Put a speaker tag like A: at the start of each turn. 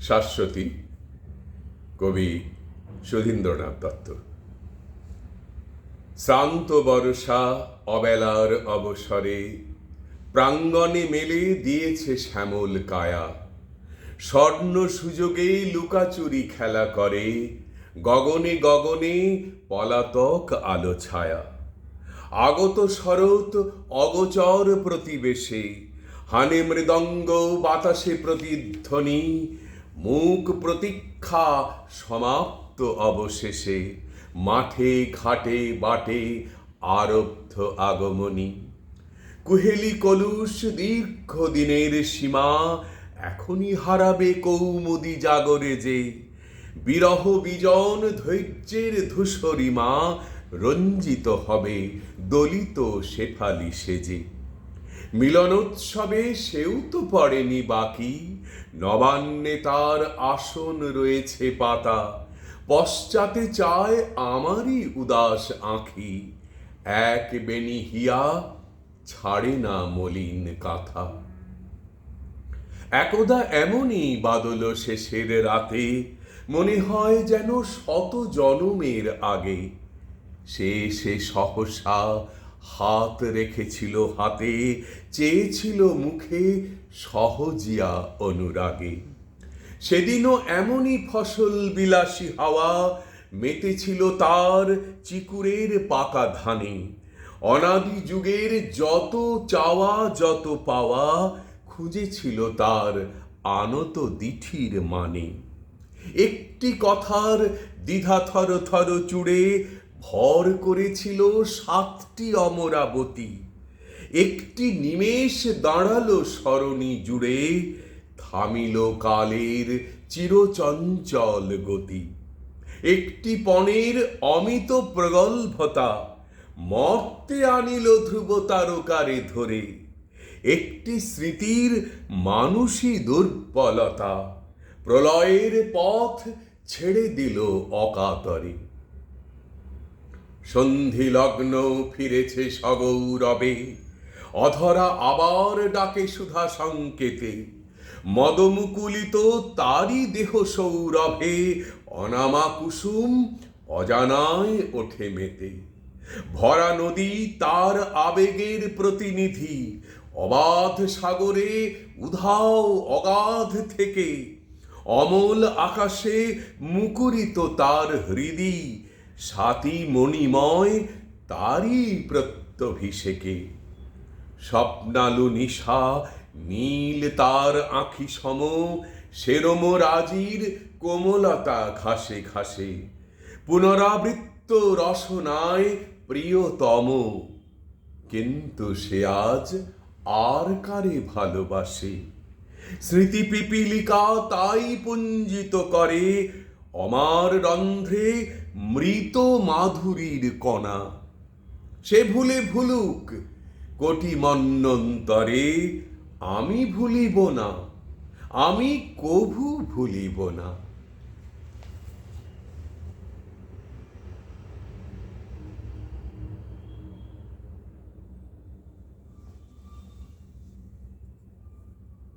A: শাশ্বতী, কবি সুধীন্দ্রনাথ দত্ত। শ্রান্ত বর্ষা অবেলার অবসরে প্রাঙ্গণে মেলে দিয়েছে শ্যামল কায়া। স্বর্ণ সুযোগে লুকাচুরি খেলা করে গগনে গগনে পলাতক আলো ছায়া। আগত শরৎ অগোচর প্রতিবেশে হানে মৃদঙ্গ বাতাসে প্রতিধ্বনি। মুক প্রতীক্ষা সমাপ্ত অবশেষে মাঠে ঘাটে বাটে আরব্ধ আগমনী। কুহেলি কলুষ দীর্ঘ দিনের সীমা এখনই হারাবে কৌমুদী জাগরে যে। বিরহ বিজন ধৈর্যের ধূসরিমা রঞ্জিত হবে দলিত শেফালি সেজে। মিলনোৎসবে সেও তো পড়েনি বাকি, নবান্নে তার আসন রয়েছে পাতা। পশ্চাতে চায় আমারই উদাস আঁখি, এক বেণী হিয়া ছাড়ে না মলিন কাঁথা। একদা এমনই বাদল শেষের রাতে মনে হয় যেন শত জনমের আগে সে সহসা হাত রেখেছিল হাতে, চেয়েছিল মুখে সহজিয়া অনুরাগে। সেদিনও এমনই ফসল বিলাসী হাওয়া মেতেছিল তার চিকুরের পাকা ধানে। অনাদি যুগের যত চাওয়া যত পাওয়া খুঁজেছিল তার আনত দিঠির মানে। একটি কথার দ্বিধা থর থর চূড়ে ভর করেছিল 7টি অমরাবতী। একটি নিমেষ দাঁড়ালো সরণি জুড়ে, থামিল কালের চিরচঞ্চল গতি। একটি পণের অমিত প্রগল্ভতা মর্তে আনিল ধ্রুব তারকারে ধরে। একটি স্মৃতির মানুষী দুর্বলতা প্রলয়ের পথ ছেড়ে দিল অকাতরে। সন্ধি লগ্ন ফিরেছে সগৌরবে, অধরা আবার ডাকে সুধা সংকেতে। মদমুকুলিত তারই দেহ সৌরভে অনামা কুসুম অজানায় ওঠে মেতে। ভরা নদী তার আবেগের প্রতিনিধি, অবাধ সাগরে উধাও অগাধ থেকে। অমল আকাশে মুকুরিত তার হৃদি, স্বাতি মণিময় তারই প্রত্যভিষেকে। স্বপ্নালু নিশা নীল তার আঁখি সম, সেরম রাজির কোমলতা ঘাসে ঘাসে। পুনরাবৃত্ত রসনায় প্রিয়তম, কিন্তু সে আজ আর কারে ভালোবাসে। স্মৃতি পিপীলিকা তাই পুঞ্জিত করে অমার রন্ধ্রে মৃত মাধুরীর কণা। সে ভুলে ভুলুক কোটি মন্বন্তরে, আমি ভুলিব না, আমি কভু ভুলিব না।